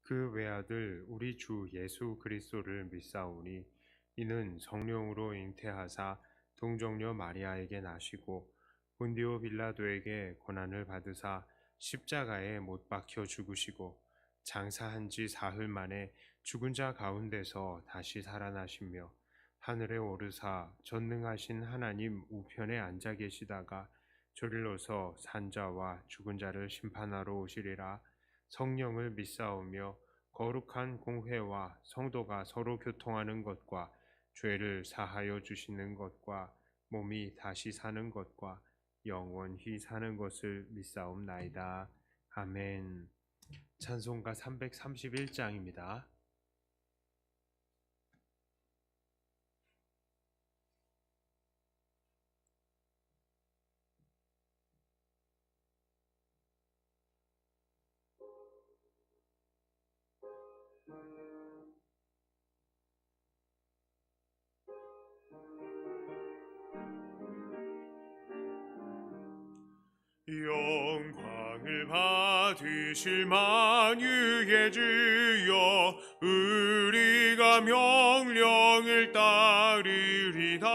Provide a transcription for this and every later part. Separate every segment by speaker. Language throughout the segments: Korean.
Speaker 1: 그 외아들 우리 주 예수 그리스도를 믿사오니 이는 성령으로 잉태하사 동정녀 마리아에게 나시고 본디오 빌라도에게 고난을 받으사 십자가에 못 박혀 죽으시고 장사한 지 사흘 만에 죽은 자 가운데서 다시 살아나시며 하늘에 오르사 전능하신 하나님 우편에 앉아 계시다가 저릴로서 산자와 죽은 자를 심판하러 오시리라. 성령을 믿사오며 거룩한 공회와 성도가 서로 교통하는 것과 죄를 사하여 주시는 것과 몸이 다시 사는 것과 영원히 사는 것을 믿사옵나이다. 아멘. 찬송가 331장입니다. 영광을 받으실 만유의 주여, 우리가 명령을 따르리다.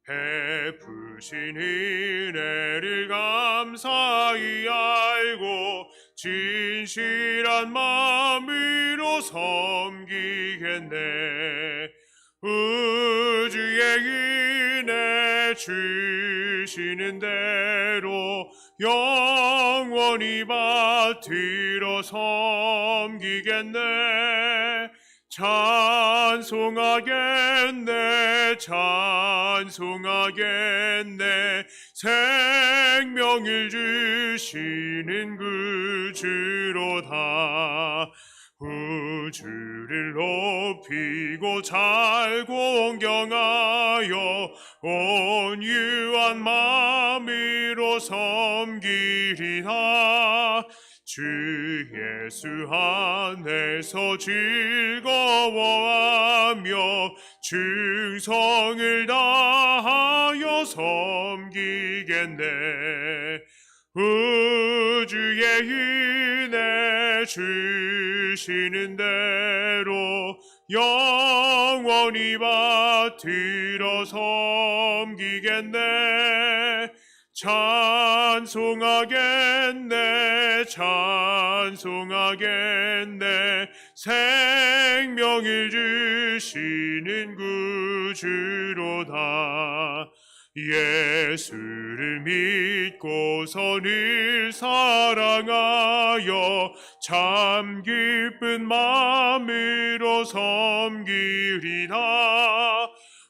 Speaker 1: 베푸신 은혜를 감사히 알고 진실한 마음으로 섬기겠네. 우주의 은혜 주시는 대로 영원히 받들어 섬기겠네. 찬송하겠네, 찬송하겠네. 생명을 주시는 구주로다. 우주를 높이고 잘 공경하여 온유한 마음으로 섬기리라. 주 예수 안에서 즐거워하며 충성을 다하여 섬기겠네. 우주의 은혜 주시는 대로 영원히 받들어 섬기겠네. 찬송하겠네, 찬송하겠네. 생명을 주시는 구주로다. 예수를 믿고서 늘 사랑하여 참 기쁜 마음으로 섬기리라.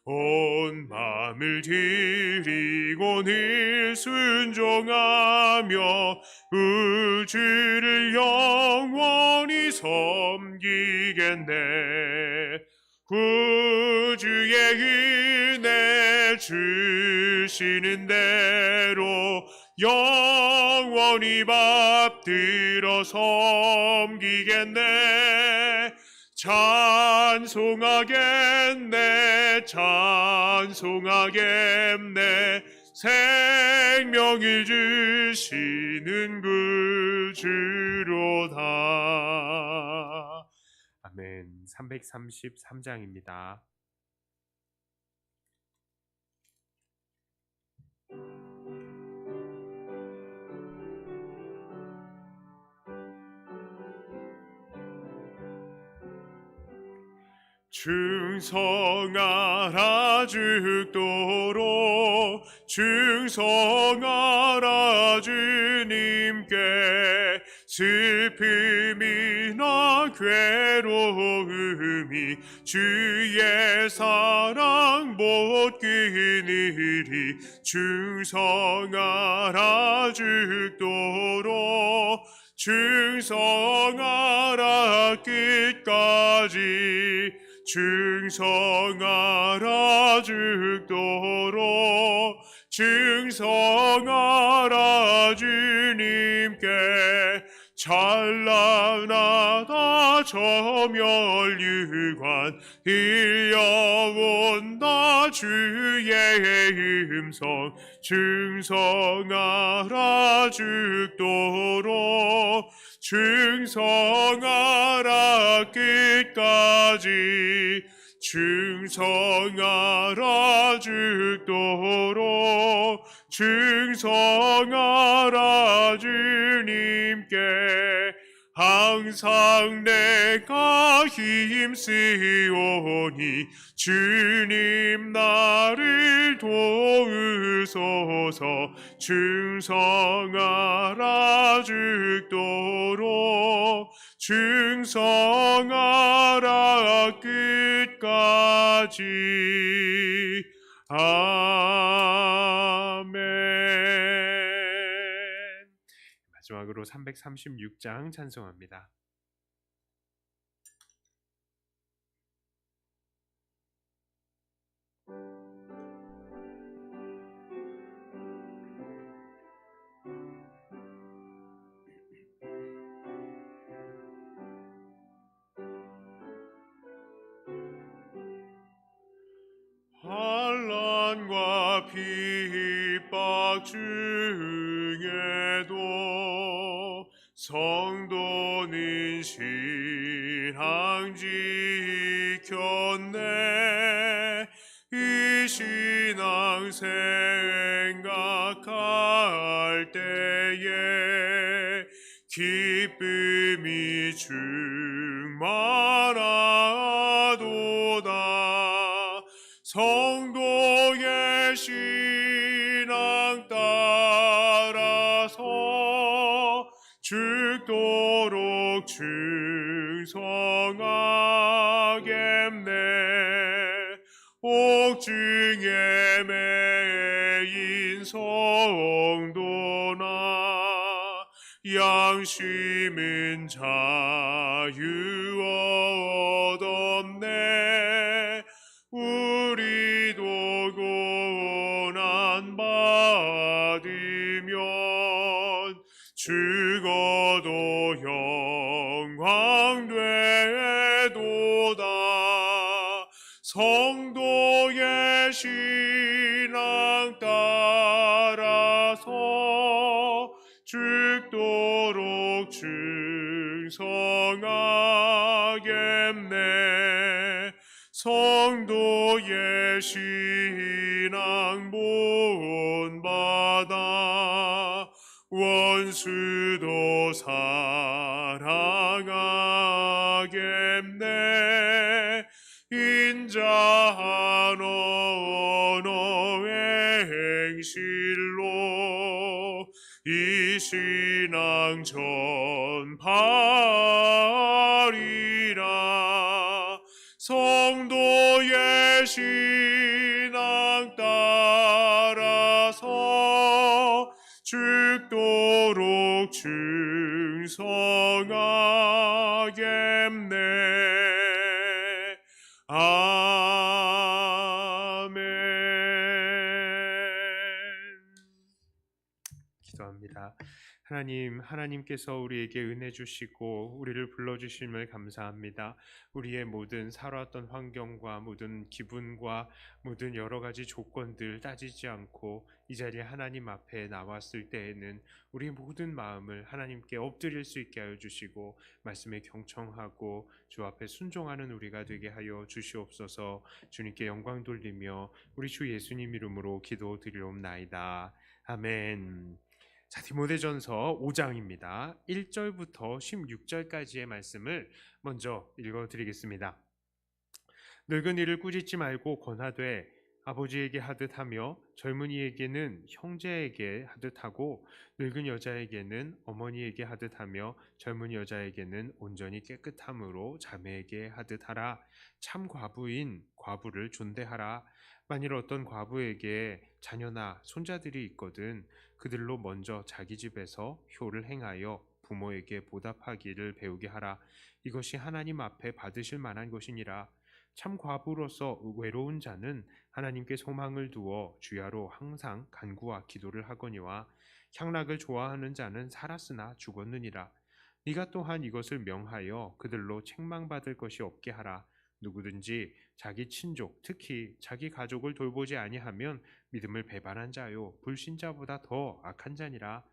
Speaker 1: 온 마음을 드리고 늘 순종하며 우주를 영원히 섬기겠네. 구주의 은혜 주시는 대로 영원히 받들어 섬기겠네. 찬송하겠네, 찬송하겠네. 생명을 주시는 구주로다. 아멘. 333장입니다. 충성하라 죽도록 충성하라 주님께. 슬픔이나 괴로움이 주의 사랑 못 끊으리. 충성하라 죽도록 충성하라 끝까지. 충성하라 죽도록 충성하라 주님께. 찬란하다 저멸유관 들려온다 주의 음성. 충성하라 죽도록 충성하라 끝까지 충성하라 죽도록 충성하라 주님께 항상 내가 힘쓰오니 주님 나를 도우소서 충성하라 죽도록 충성하라 끝까지 아멘. 마지막으로 336장 찬송합니다. 환난과 핍박 중에도 성도는 신앙 지켰네. 이 신앙 생각할 때에 기쁨이 충만하도다. 성도의 신앙 따라서 죽도록 충성하겠네. 옥중에 매인 성도나 양심은 자유 얻었네. 우리도 고난 받으면 죽어도 영광 되도다. 성도의 신앙 따라서 죽도록 충성하겠네. 성도의 신앙 본받아 원수도 사랑하겠네. 인자한 언어의 행실로 이 신앙 전파리라. 성도의 신앙 따라서 죽도록 충성하겠네. 아멘. 기도합니다. 하나님께서 우리에게 은혜 주시고 우리를 불러주심을 감사합니다. 우리의 모든 살아왔던 환경과 모든 기분과 모든 여러 가지 조건들 따지지 않고 이 자리에 하나님 앞에 나왔을 때에는 우리 모든 마음을 하나님께 엎드릴 수 있게 하여 주시고 말씀에 경청하고 주 앞에 순종하는 우리가 되게 하여 주시옵소서. 주님께 영광 돌리며 우리 주 예수님 이름으로 기도드리옵나이다. 아멘. 자, 디모데전서 5장입니다. 1절부터 16절까지의 말씀을 먼저 읽어드리겠습니다. 늙은 이를 꾸짖지 말고 권하되 아버지에게 하듯 하며 젊은이에게는 형제에게 하듯 하고 늙은 여자에게는 어머니에게 하듯 하며 젊은 여자에게는 온전히 깨끗함으로 자매에게 하듯 하라. 참 과부인 과부를 존대하라. 만일 어떤 과부에게 자녀나 손자들이 있거든 그들로 먼저 자기 집에서 효를 행하여 부모에게 보답하기를 배우게 하라. 이것이 하나님 앞에 받으실 만한 것이니라. 참 과부로서 외로운 자는 하나님께 소망을 두어 주야로 항상 간구와 기도를 하거니와 향락을 좋아하는 자는 살았으나 죽었느니라. 네가 또한 이것을 명하여 그들로 책망받을 것이 없게 하라. 누구든지 자기 친족, 특히 자기 가족을 돌보지 아니하면 믿음을 배반한 자요 불신자보다 더 악한 자니라.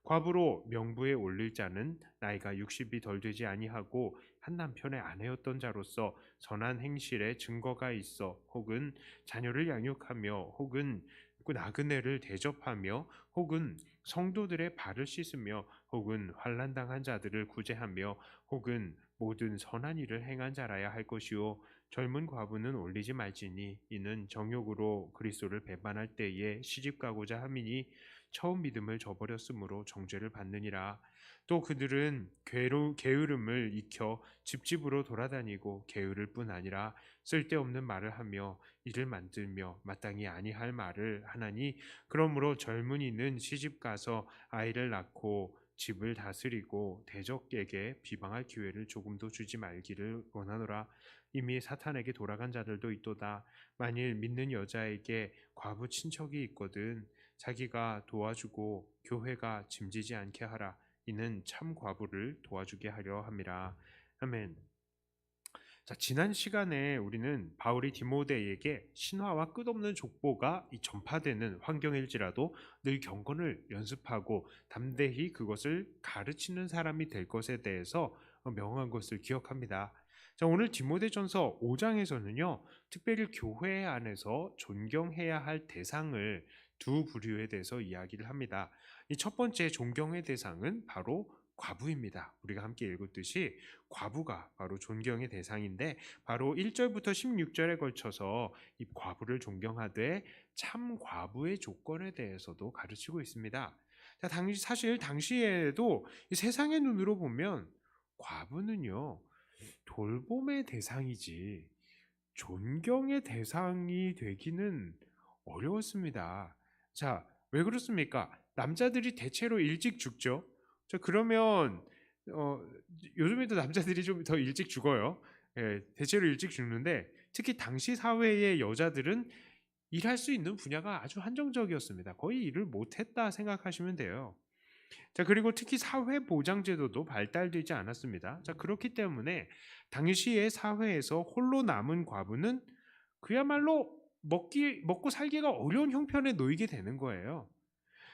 Speaker 1: 과부로 명부에 올릴 자는 나이가 60이 덜 되지 아니하고 한 남편의 아내였던 자로서 선한 행실에 증거가 있어 혹은 자녀를 양육하며 혹은 그 나그네를 대접하며 혹은 성도들의 발을 씻으며 혹은 환난 당한 자들을 구제하며 혹은 모든 선한 일을 행한 자라야 할 것이요 젊은 과부는 올리지 말지니 이는 정욕으로 그리스도를 배반할 때에 시집 가고자 함이니 처음 믿음을 저버렸으므로 정죄를 받느니라. 또 그들은 게으름을 익혀 집집으로 돌아다니고 게으를 뿐 아니라 쓸데없는 말을 하며 이를 만들며 마땅히 아니할 말을 하나니 그러므로 젊은이는 시집 가서 아이를 낳고 집을 다스리고 대적에게 비방할 기회를 조금도 주지 말기를 원하노라. 이미 사탄에게 돌아간 자들도 있도다. 만일 믿는 여자에게 과부 친척이 있거든 자기가 도와주고 교회가 짐지지 않게 하라. 이는 참 과부를 도와주게 하려 함이라. 아멘. 자, 지난 시간에 우리는 바울이 디모데에게 신화와 끝없는 족보가 전파되는 환경일지라도 늘 경건을 연습하고 담대히 그것을 가르치는 사람이 될 것에 대해서 명한 것을 기억합니다. 자, 오늘 디모데전서 5장에서는요, 특별히 교회 안에서 존경해야 할 대상을 두 부류에 대해서 이야기를 합니다. 이 첫 번째 존경의 대상은 바로 과부입니다. 우리가 함께 읽었듯이 과부가 바로 존경의 대상인데 바로 1절부터 16절에 걸쳐서 이 과부를 존경하되 참 과부의 조건에 대해서도 가르치고 있습니다. 자, 사실 당시에도 이 세상의 눈으로 보면 과부는요 돌봄의 대상이지 존경의 대상이 되기는 어려웠습니다. 자, 왜 그렇습니까? 남자들이 대체로 일찍 죽죠. 자, 그러면 어, 요즘에도 남자들이 좀 더 일찍 죽어요. 예, 대체로 일찍 죽는데 특히 당시 사회의 여자들은 일할 수 있는 분야가 아주 한정적이었습니다. 거의 일을 못했다 생각하시면 돼요. 자, 그리고 특히 사회보장제도도 발달되지 않았습니다. 자, 그렇기 때문에 당시의 사회에서 홀로 남은 과부는 그야말로 먹고 살기가 어려운 형편에 놓이게 되는 거예요.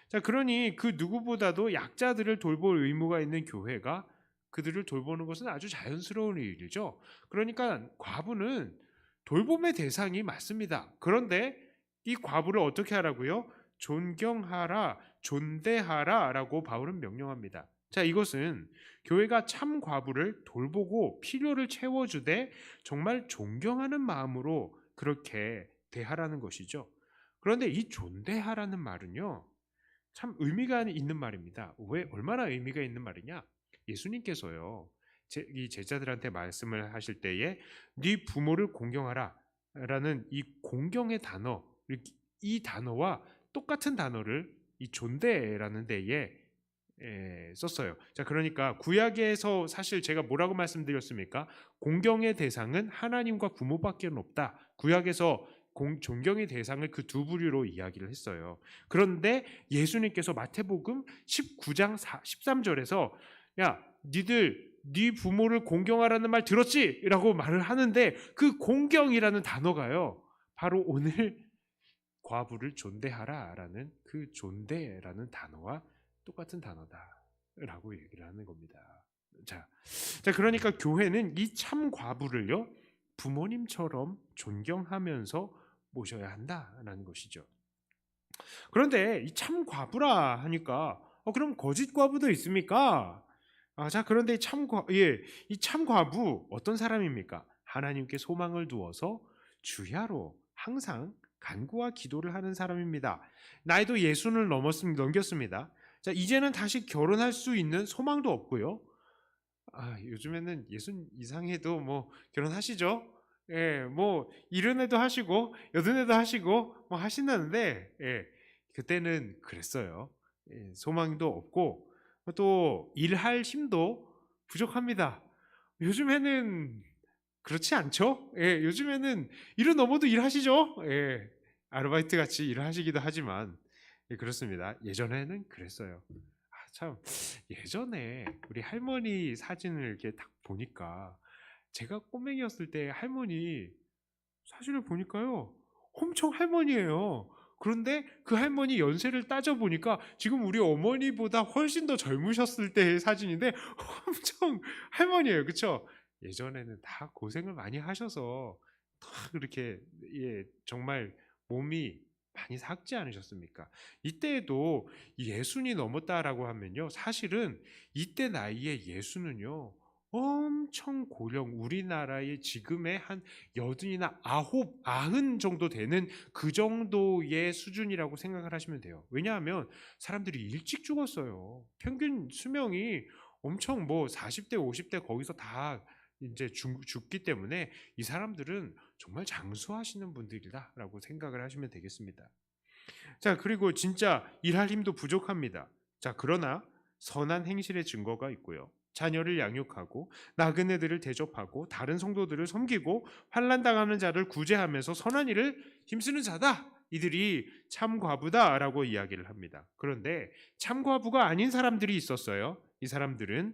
Speaker 1: 자, 그러니 그 누구보다도 약자들을 돌볼 의무가 있는 교회가 그들을 돌보는 것은 아주 자연스러운 일이죠. 그러니까 과부는 돌봄의 대상이 맞습니다. 그런데 이 과부를 어떻게 하라고요? 존경하라, 존대하라라고 바울은 명령합니다. 자, 이것은 교회가 참 과부를 돌보고 필요를 채워주되 정말 존경하는 마음으로 그렇게 대하라는 것이죠. 그런데 이 존대하라는 말은요, 참 의미가 있는 말입니다. 왜 얼마나 의미가 있는 말이냐? 예수님께서요. 이 제자들한테 말씀을 하실 때에 네 부모를 공경하라 라는 이 공경의 단어, 이 단어와 똑같은 단어를 이 존대라는 데에 썼어요. 자, 그러니까 구약에서 사실 제가 뭐라고 말씀드렸습니까? 공경의 대상은 하나님과 부모밖에 없다. 구약에서 존경의 대상을 그 두 부류로 이야기를 했어요. 그런데 예수님께서 마태복음 19장 13절에서 야, 네 부모를 공경하라는 말 들었지? 라고 말을 하는데 그 공경이라는 단어가요. 바로 오늘 과부를 존대하라라는 그 존대라는 단어와 똑같은 단어다라고 얘기를 하는 겁니다. 자, 그러니까 교회는 이 참 과부를요 부모님처럼 존경하면서 모셔야 한다라는 것이죠. 그런데 이 참 과부라 하니까 그럼 거짓 과부도 있습니까? 자, 그런데 이 참 과부 어떤 사람입니까? 하나님께 소망을 두어서 주야로 항상 간구와 기도를 하는 사람입니다. 나이도 예순을 넘겼습니다. 자, 이제는 다시 결혼할 수 있는 소망도 없고요. 요즘에는 예순 이상해도 뭐 결혼하시죠? 예, 뭐 이른 애도 하시고 여든 애도 하시고 뭐 하신다는데, 예, 그때는 그랬어요. 예, 소망도 없고 또 일할 힘도 부족합니다. 요즘에는 그렇지 않죠? 예, 요즘에는 일은 넘어도 일하시죠? 예, 아르바이트 같이 일을 하시기도 하지만, 예, 그렇습니다. 예전에는 그랬어요. 참, 예전에 우리 할머니 사진을 이렇게 딱 보니까 제가 꼬맹이였을 때 할머니 사진을 보니까요 엄청 할머니예요. 그런데 그 할머니 연세를 따져보니까 지금 우리 어머니보다 훨씬 더 젊으셨을 때의 사진인데 엄청 할머니예요. 그쵸? 예전에는 다 고생을 많이 하셔서 다 그렇게 정말 몸이 많이 삭지 않으셨습니까? 이때에도 예순이 넘었다라고 하면요. 사실은 이때 나이에 예수는요. 엄청 고령 우리나라의 지금의 한 여든이나 아흔 정도 되는 그 정도의 수준이라고 생각을 하시면 돼요. 왜냐하면 사람들이 일찍 죽었어요. 평균 수명이 엄청 40대, 50대 거기서 다 이제 죽기 때문에 이 사람들은 정말 장수하시는 분들이다라고 생각을 하시면 되겠습니다. 자, 그리고 진짜 일할 힘도 부족합니다. 자, 그러나 선한 행실의 증거가 있고요. 자녀를 양육하고 나그네들을 대접하고 다른 성도들을 섬기고 환난 당하는 자를 구제하면서 선한 일을 힘쓰는 자다. 이들이 참 과부다라고 이야기를 합니다. 그런데 참 과부가 아닌 사람들이 있었어요. 이 사람들은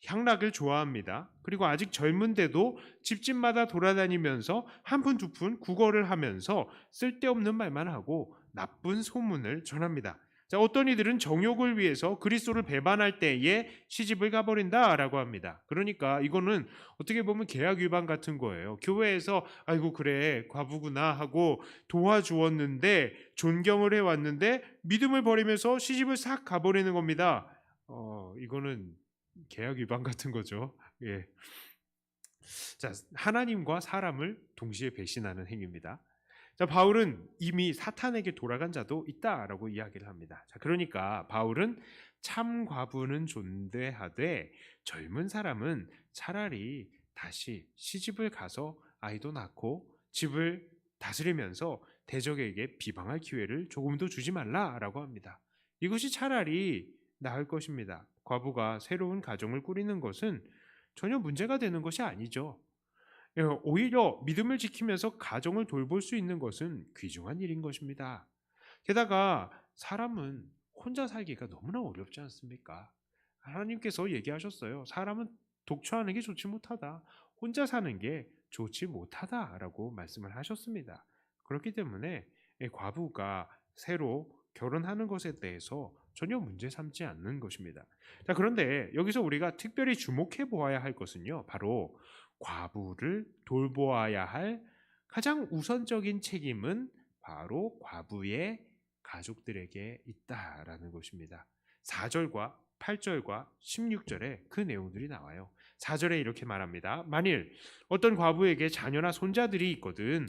Speaker 1: 향락을 좋아합니다. 그리고 아직 젊은데도 집집마다 돌아다니면서 한 푼 두 푼 구걸을 하면서 쓸데없는 말만 하고 나쁜 소문을 전합니다. 자, 어떤 이들은 정욕을 위해서 그리스도를 배반할 때에 시집을 가버린다라고 합니다. 그러니까 이거는 어떻게 보면 계약 위반 같은 거예요. 교회에서 아이고 그래 과부구나 하고 도와주었는데 존경을 해왔는데 믿음을 버리면서 시집을 싹 가버리는 겁니다. 이거는 계약 위반 같은 거죠. 예. 자, 하나님과 사람을 동시에 배신하는 행위입니다. 자, 바울은 이미 사탄에게 돌아간 자도 있다라고 이야기를 합니다. 자, 그러니까 바울은 참 과부는 존대하되 젊은 사람은 차라리 다시 시집을 가서 아이도 낳고 집을 다스리면서 대적에게 비방할 기회를 조금도 주지 말라라고 합니다. 이것이 차라리 나을 것입니다. 과부가 새로운 가정을 꾸리는 것은 전혀 문제가 되는 것이 아니죠. 오히려 믿음을 지키면서 가정을 돌볼 수 있는 것은 귀중한 일인 것입니다. 게다가 사람은 혼자 살기가 너무나 어렵지 않습니까? 하나님께서 얘기하셨어요. 사람은 독처하는 게 좋지 못하다. 혼자 사는 게 좋지 못하다라고 말씀을 하셨습니다. 그렇기 때문에 과부가 새로 결혼하는 것에 대해서 전혀 문제 삼지 않는 것입니다. 자, 그런데 여기서 우리가 특별히 주목해 보아야 할 것은요. 바로 과부를 돌보아야 할 가장 우선적인 책임은 바로 과부의 가족들에게 있다라는 것입니다. 4절과 8절과 16절에 그 내용들이 나와요. 4절에 이렇게 말합니다. 만일 어떤 과부에게 자녀나 손자들이 있거든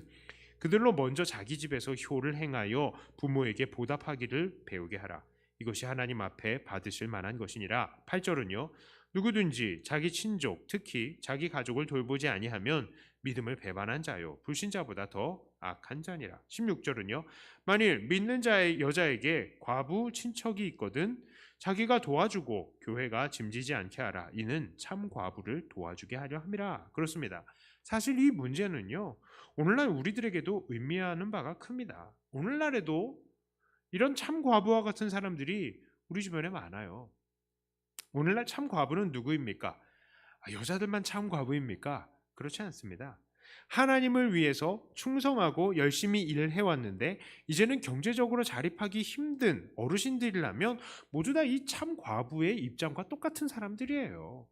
Speaker 1: 그들로 먼저 자기 집에서 효를 행하여 부모에게 보답하기를 배우게 하라. 이것이 하나님 앞에 받으실 만한 것이니라. 8절은요. 누구든지 자기 친족, 특히 자기 가족을 돌보지 아니하면 믿음을 배반한 자요 불신자보다 더 악한 자니라. 16절은요. 만일 믿는 자의 여자에게 과부 친척이 있거든 자기가 도와주고 교회가 짐지지 않게 하라. 이는 참 과부를 도와주게 하려 함이라. 그렇습니다. 사실 이 문제는요. 오늘날 우리들에게도 의미하는 바가 큽니다. 오늘날에도 이런 참 과부와 같은 사람들이 우리 주변에 많아요. 오늘날 참 과부는 누구입니까? 여자들만 참 과부입니까? 그렇지 않습니다. 하나님을 위해서 충성하고 열심히 일을 해왔는데 이제는 경제적으로 자립하기 힘든 어르신들이라면 모두 다 이 참 과부의 입장과 똑같은 사람들이에요.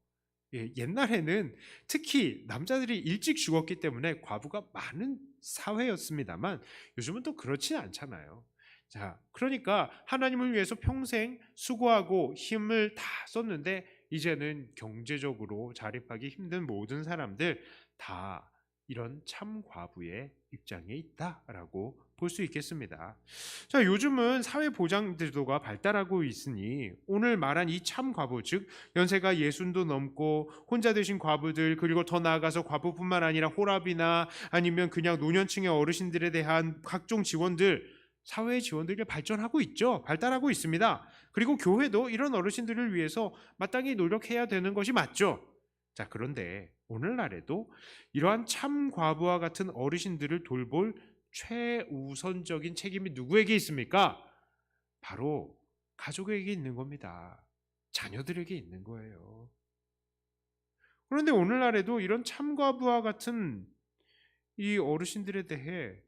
Speaker 1: 옛날에는 특히 남자들이 일찍 죽었기 때문에 과부가 많은 사회였습니다만 요즘은 또 그렇지 않잖아요. 자, 그러니까 하나님을 위해서 평생 수고하고 힘을 다 썼는데 이제는 경제적으로 자립하기 힘든 모든 사람들 다 이런 참 과부의 입장에 있다라고 볼 수 있겠습니다. 자, 요즘은 사회 보장 제도가 발달하고 있으니 오늘 말한 이 참 과부, 즉 연세가 예순도 넘고 혼자 되신 과부들, 그리고 더 나아가서 과부뿐만 아니라 호랍이나 아니면 그냥 노년층의 어르신들에 대한 각종 지원들, 사회의 지원들이 발전하고 있죠. 발달하고 있습니다. 그리고 교회도 이런 어르신들을 위해서 마땅히 노력해야 되는 것이 맞죠. 자, 그런데 오늘날에도 이러한 참 과부와 같은 어르신들을 돌볼 최우선적인 책임이 누구에게 있습니까? 바로 가족에게 있는 겁니다. 자녀들에게 있는 거예요. 그런데 오늘날에도 이런 참과부와 같은 이 어르신들에 대해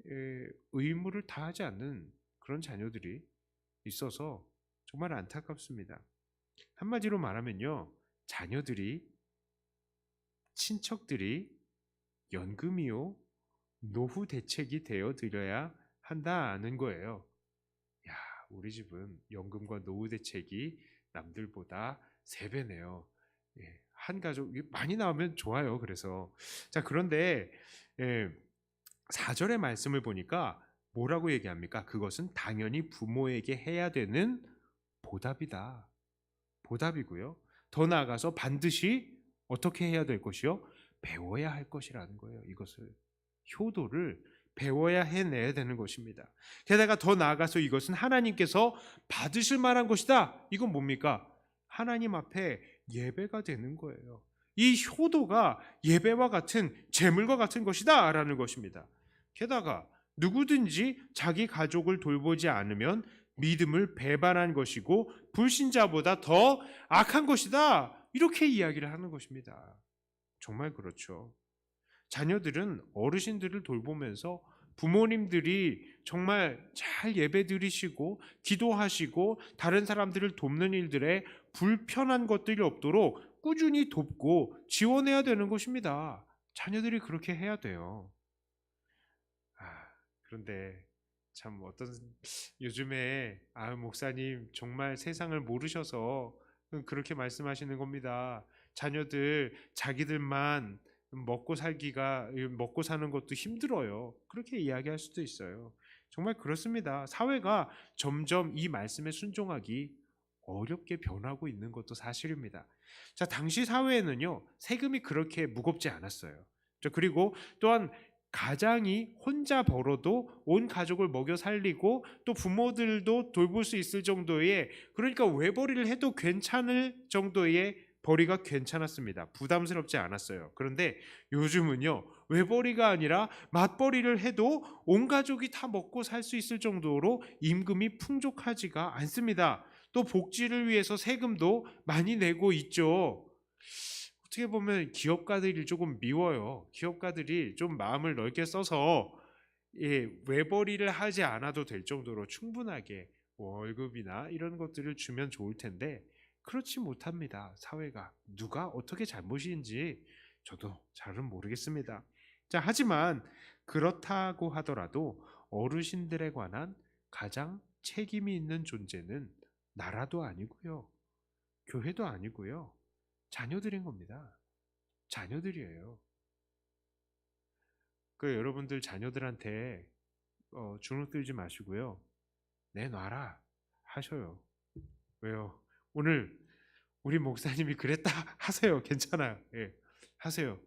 Speaker 1: 의무를 다하지 않는 그런 자녀들이 있어서 정말 안타깝습니다. 한마디로 말하면요, 자녀들이, 친척들이 연금이요, 노후 대책이 되어 드려야 한다는 거예요. 야, 우리 집은 연금과 노후 대책이 남들보다 3배네요. 예, 한 가족 많이 나오면 좋아요. 그래서 자, 그런데 4절의 말씀을 보니까 뭐라고 얘기합니까? 그것은 당연히 부모에게 해야 되는 보답이다. 보답이고요. 더 나아가서 반드시 어떻게 해야 될 것이요? 배워야 할 것이라는 거예요. 이것을, 효도를 배워야 해내야 되는 것입니다. 게다가 더 나아가서 이것은 하나님께서 받으실 만한 것이다. 이건 뭡니까? 하나님 앞에 예배가 되는 거예요. 이 효도가 예배와 같은 제물과 같은 것이다 라는 것입니다. 게다가 누구든지 자기 가족을 돌보지 않으면 믿음을 배반한 것이고 불신자보다 더 악한 것이다. 이렇게 이야기를 하는 것입니다. 정말 그렇죠. 자녀들은 어르신들을 돌보면서 부모님들이 정말 잘 예배드리시고 기도하시고 다른 사람들을 돕는 일들에 불편한 것들이 없도록 꾸준히 돕고 지원해야 되는 것입니다. 자녀들이 그렇게 해야 돼요. 그런데 참 어떤 요즘에 목사님 정말 세상을 모르셔서 그렇게 말씀하시는 겁니다. 자녀들 자기들만 먹고 사는 것도 힘들어요. 그렇게 이야기할 수도 있어요. 정말 그렇습니다. 사회가 점점 이 말씀에 순종하기 어렵게 변하고 있는 것도 사실입니다. 자, 당시 사회에는요, 세금이 그렇게 무겁지 않았어요. 그리고 또한 가장이 혼자 벌어도 온 가족을 먹여 살리고 또 부모들도 돌볼 수 있을 정도의, 그러니까 외벌이를 해도 괜찮을 정도의 벌이가 괜찮았습니다. 부담스럽지 않았어요. 그런데 요즘은요, 외벌이가 아니라 맞벌이를 해도 온 가족이 다 먹고 살 수 있을 정도로 임금이 풍족하지가 않습니다. 또 복지를 위해서 세금도 많이 내고 있죠. 어떻게 보면 기업가들이 조금 미워요. 기업가들이 좀 마음을 넓게 써서 외벌이를 하지 않아도 될 정도로 충분하게 월급이나 이런 것들을 주면 좋을 텐데 그렇지 못합니다. 사회가 누가 어떻게 잘못인지 저도 잘은 모르겠습니다. 자, 하지만 그렇다고 하더라도 어르신들에 관한 가장 책임이 있는 존재는 나라도 아니고요, 교회도 아니고요, 자녀들인 겁니다. 자녀들이에요. 여러분들 자녀들한테 주눅 들지 마시고요, 내놔라 하셔요. 왜요? 오늘 우리 목사님이 그랬다 하세요. 괜찮아요. 예, 하세요.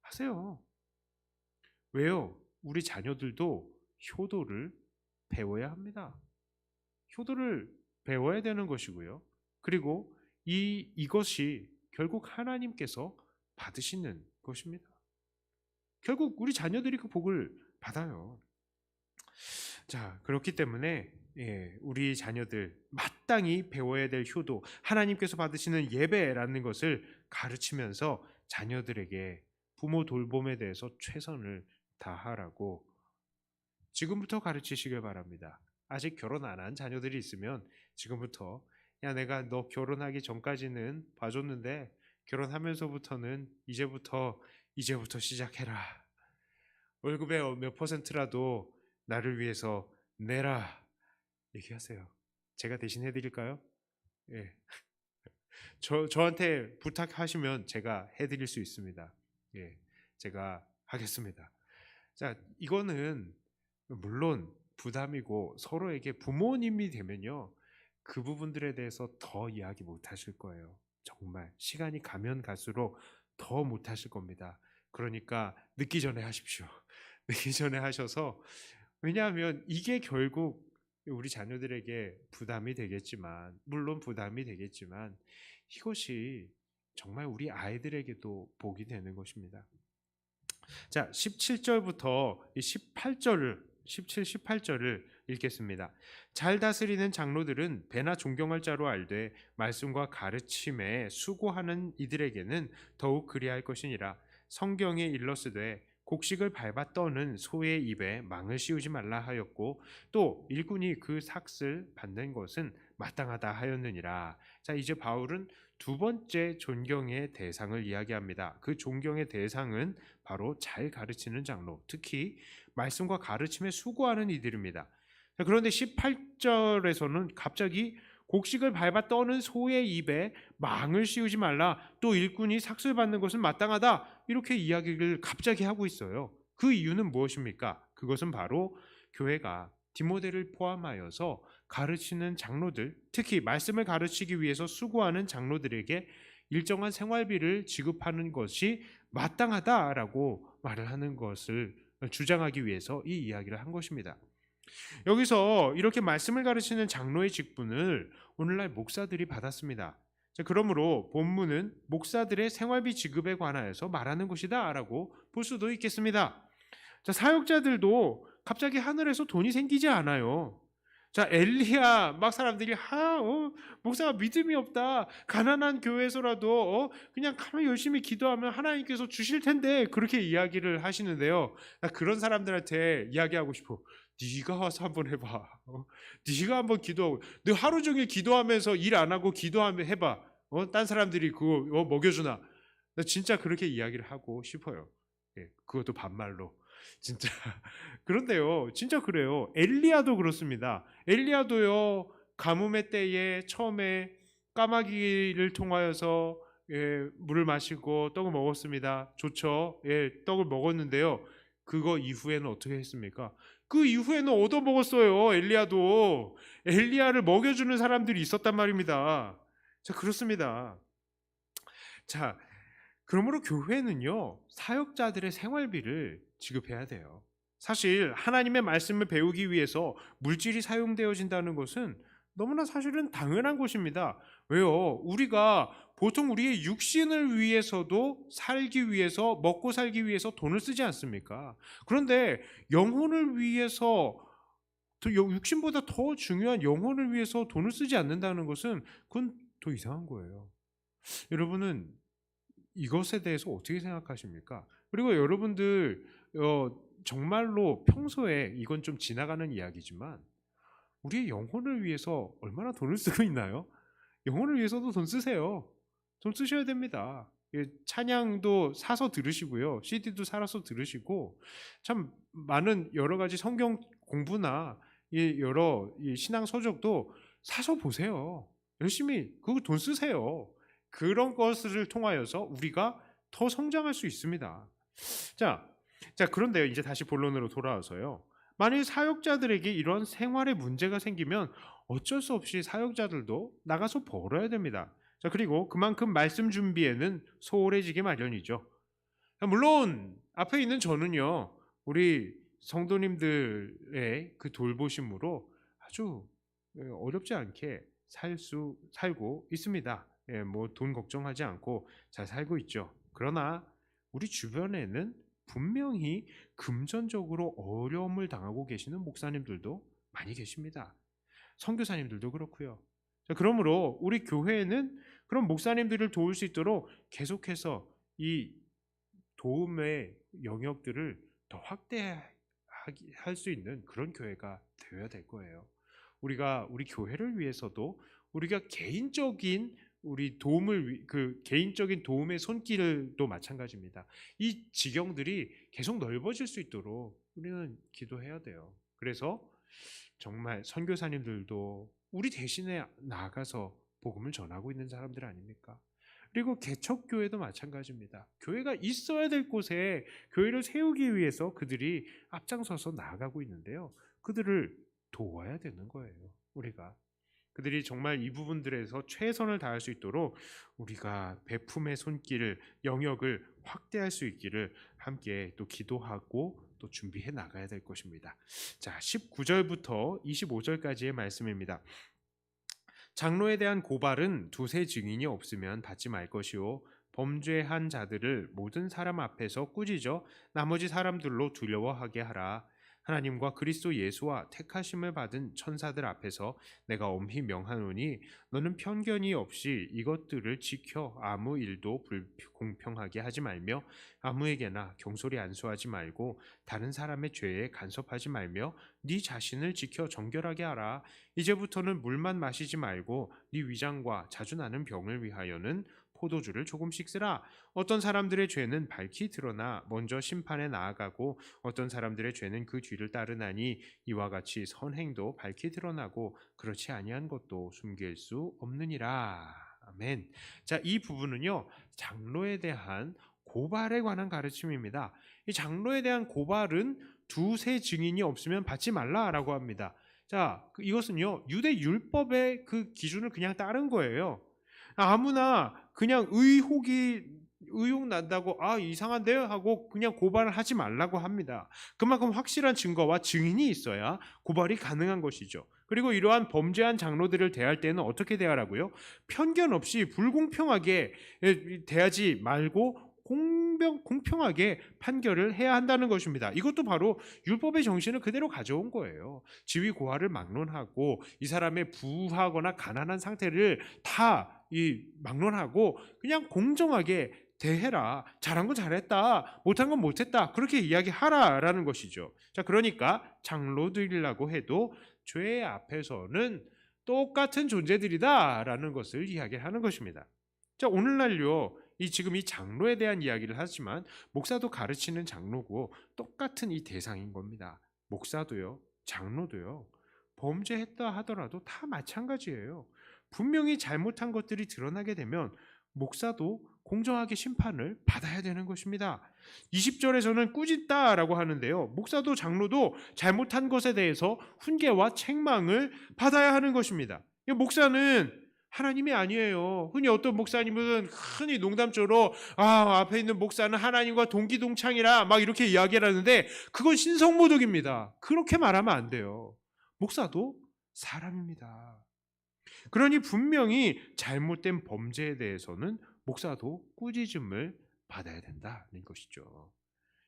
Speaker 1: 하세요. 왜요? 우리 자녀들도 효도를 배워야 합니다. 효도를 배워야 되는 것이고요. 그리고 이것이 결국 하나님께서 받으시는 것입니다. 결국 우리 자녀들이 그 복을 받아요. 자, 그렇기 때문에 우리 자녀들 마땅히 배워야 될 효도, 하나님께서 받으시는 예배라는 것을 가르치면서 자녀들에게 부모 돌봄에 대해서 최선을 다하라고 지금부터 가르치시길 바랍니다. 아직 결혼 안 한 자녀들이 있으면 지금부터, 야, 내가 너 결혼하기 전까지는 봐줬는데 결혼하면서부터는 이제부터 시작해라. 월급의 몇 %라도 나를 위해서 내라. 얘기하세요. 제가 대신 해드릴까요? 예. 저한테 부탁하시면 제가 해드릴 수 있습니다. 예, 제가 하겠습니다. 자, 이거는 물론 부담이고 서로에게 부모님이 되면요, 그 부분들에 대해서 더 이야기 못 하실 거예요. 정말 시간이 가면 갈수록 더 못 하실 겁니다. 그러니까 늦기 전에 하십시오. 늦기 전에 하셔서, 왜냐하면 이게 결국 우리 자녀들에게 부담이 되겠지만, 물론 부담이 되겠지만 이것이 정말 우리 아이들에게도 복이 되는 것입니다. 자, 17절부터 17, 18절을 읽겠습니다. 잘 다스리는 장로들은 배나 존경할 자로 알되 말씀과 가르침에 수고하는 이들에게는 더욱 그리할 것이니라. 성경에 일렀으되 곡식을 밟아 떠는 소의 입에 망을 씌우지 말라 하였고 또 일꾼이 그 삭을 받는 것은 마땅하다 하였느니라. 자, 이제 바울은 두 번째 존경의 대상을 이야기합니다. 그 존경의 대상은 바로 잘 가르치는 장로, 특히 말씀과 가르침에 수고하는 이들입니다. 자, 그런데 18절에서는 갑자기 곡식을 밟아 떠는 소의 입에 망을 씌우지 말라, 또 일꾼이 삭슬 받는 것은 마땅하다, 이렇게 이야기를 갑자기 하고 있어요. 그 이유는 무엇입니까? 그것은 바로 교회가 디모데를 포함하여서 가르치는 장로들, 특히 말씀을 가르치기 위해서 수고하는 장로들에게 일정한 생활비를 지급하는 것이 마땅하다라고 말을 하는 것을 주장하기 위해서 이 이야기를 한 것입니다. 여기서 이렇게 말씀을 가르치는 장로의 직분을 오늘날 목사들이 받았습니다. 자, 그러므로 본문은 목사들의 생활비 지급에 관하여서 말하는 것이다 라고 볼 수도 있겠습니다. 자, 사역자들도 갑자기 하늘에서 돈이 생기지 않아요. 자, 엘리야 막 사람들이 목사가 믿음이 없다, 가난한 교회에서라도 그냥 가만 열심히 기도하면 하나님께서 주실 텐데, 그렇게 이야기를 하시는데요. 나 그런 사람들한테 이야기하고 싶어. 네가 와서 한번 해봐. 네가 한번 기도하고, 너 하루 종일 기도하면서 일 안 하고 기도하면 해봐. 딴 사람들이 그거 먹여주나? 나 진짜 그렇게 이야기를 하고 싶어요. 예, 그것도 반말로. 진짜. 그런데요, 진짜 그래요. 엘리야도 그렇습니다. 엘리야도요, 가뭄의 때에 처음에 까마귀를 통하여서 물을 마시고 떡을 먹었습니다. 좋죠. 떡을 먹었는데요, 그거 이후에는 어떻게 했습니까? 그 이후에는 얻어 먹었어요. 엘리야도. 엘리야를 먹여주는 사람들이 있었단 말입니다. 자, 그렇습니다. 자, 그러므로 교회는요, 사역자들의 생활비를 지급해야 돼요. 사실 하나님의 말씀을 배우기 위해서 물질이 사용되어진다는 것은 너무나 사실은 당연한 것입니다. 왜요? 우리가 보통 우리의 육신을 위해서도 살기 위해서, 먹고 살기 위해서 돈을 쓰지 않습니까? 그런데 영혼을 위해서, 육신보다 더 중요한 영혼을 위해서 돈을 쓰지 않는다는 것은 그건 더 이상한 거예요. 여러분은 이것에 대해서 어떻게 생각하십니까? 그리고 여러분들 정말로 평소에, 이건 좀 지나가는 이야기지만, 우리의 영혼을 위해서 얼마나 돈을 쓰고 있나요? 영혼을 위해서도 돈 쓰세요. 돈 쓰셔야 됩니다. 찬양도 사서 들으시고요, CD도 사서 들으시고, 참 많은 여러 가지 성경 공부나 여러 신앙 서적도 사서 보세요. 열심히 그거 돈 쓰세요. 그런 것을 통하여서 우리가 더 성장할 수 있습니다. 자, 그런데요, 이제 다시 본론으로 돌아와서요. 만일 사역자들에게 이런 생활에 문제가 생기면 어쩔 수 없이 사역자들도 나가서 벌어야 됩니다. 자, 그리고 그만큼 말씀 준비에는 소홀해지기 마련이죠. 물론 앞에 있는 저는요, 우리 성도님들의 그 돌보심으로 아주 어렵지 않게 살고 있습니다. 뭐 돈 걱정하지 않고 잘 살고 있죠. 그러나 우리 주변에는 분명히 금전적으로 어려움을 당하고 계시는 목사님들도 많이 계십니다. 선교사님들도 그렇고요. 자, 그러므로 우리 교회에는 그런 목사님들을 도울 수 있도록 계속해서 이 도움의 영역들을 더 확대할 수 있는 그런 교회가 되어야 될 거예요. 우리가 우리 교회를 위해서도, 우리가 개인적인 개인적인 도움의 손길도 마찬가지입니다. 이 지경들이 계속 넓어질 수 있도록 우리는 기도해야 돼요. 그래서 정말 선교사님들도 우리 대신에 나가서 복음을 전하고 있는 사람들 아닙니까? 그리고 개척교회도 마찬가지입니다. 교회가 있어야 될 곳에 교회를 세우기 위해서 그들이 앞장서서 나아가고 있는데요, 그들을 도와야 되는 거예요. 우리가 그들이 정말 이 부분들에서 최선을 다할 수 있도록 우리가 베품의 손길을, 영역을 확대할 수 있기를 함께 또 기도하고 또 준비해 나가야 될 것입니다. 자, 19절부터 25절까지의 말씀입니다. 장로에 대한 고발은 두세 증인이 없으면 받지 말 것이요, 범죄한 자들을 모든 사람 앞에서 꾸짖어 나머지 사람들로 두려워하게 하라. 하나님과 그리스도 예수와 택하심을 받은 천사들 앞에서 내가 엄히 명하노니 너는 편견이 없이 이것들을 지켜 아무 일도 불공평하게 하지 말며 아무에게나 경솔히 안수하지 말고 다른 사람의 죄에 간섭하지 말며 네 자신을 지켜 정결하게 하라. 이제부터는 물만 마시지 말고 네 위장과 자주 나는 병을 위하여는 포도주를 조금씩 쓰라. 어떤 사람들의 죄는 밝히 드러나 먼저 심판에 나아가고 어떤 사람들의 죄는 그 뒤를 따르나니 이와 같이 선행도 밝히 드러나고 그렇지 아니한 것도 숨길 수 없느니라. 아멘. 자, 이 부분은요, 장로에 대한 고발에 관한 가르침입니다. 이 장로에 대한 고발은 두세 증인이 없으면 받지 말라라고 합니다. 자, 이것은요, 유대 율법의 그 기준을 그냥 따른 거예요. 아무나 그냥 의혹 난다고 이상한데요 하고 그냥 고발을 하지 말라고 합니다. 그만큼 확실한 증거와 증인이 있어야 고발이 가능한 것이죠. 그리고 이러한 범죄한 장로들을 대할 때는 어떻게 대하라고요? 편견 없이 불공평하게 대하지 말고 공평하게 판결을 해야 한다는 것입니다. 이것도 바로 율법의 정신을 그대로 가져온 거예요. 지위 고하를 막론하고 이 사람의 부하거나 가난한 상태를 다 막론하고 그냥 공정하게 대해라. 잘한 건 잘했다. 못한 건 못했다. 그렇게 이야기하라라는 것이죠. 자, 그러니까 장로들이라고 해도 죄 앞에서는 똑같은 존재들이다라는 것을 이야기하는 것입니다. 자, 오늘날요. 지금 이 장로에 대한 이야기를 하지만 목사도 가르치는 장로고 똑같은 이 대상인 겁니다. 목사도요, 장로도요, 범죄했다 하더라도 다 마찬가지예요. 분명히 잘못한 것들이 드러나게 되면 목사도 공정하게 심판을 받아야 되는 것입니다. 20절에서는 꾸짖다라고 하는데요. 목사도 장로도 잘못한 것에 대해서 훈계와 책망을 받아야 하는 것입니다. 목사는 하나님이 아니에요. 흔히 어떤 목사님은 흔히 농담조로 앞에 있는 목사는 하나님과 동기동창이라 막 이렇게 이야기를 하는데 그건 신성모독입니다. 그렇게 말하면 안 돼요. 목사도 사람입니다. 그러니 분명히 잘못된 범죄에 대해서는 목사도 꾸짖음을 받아야 된다는 것이죠.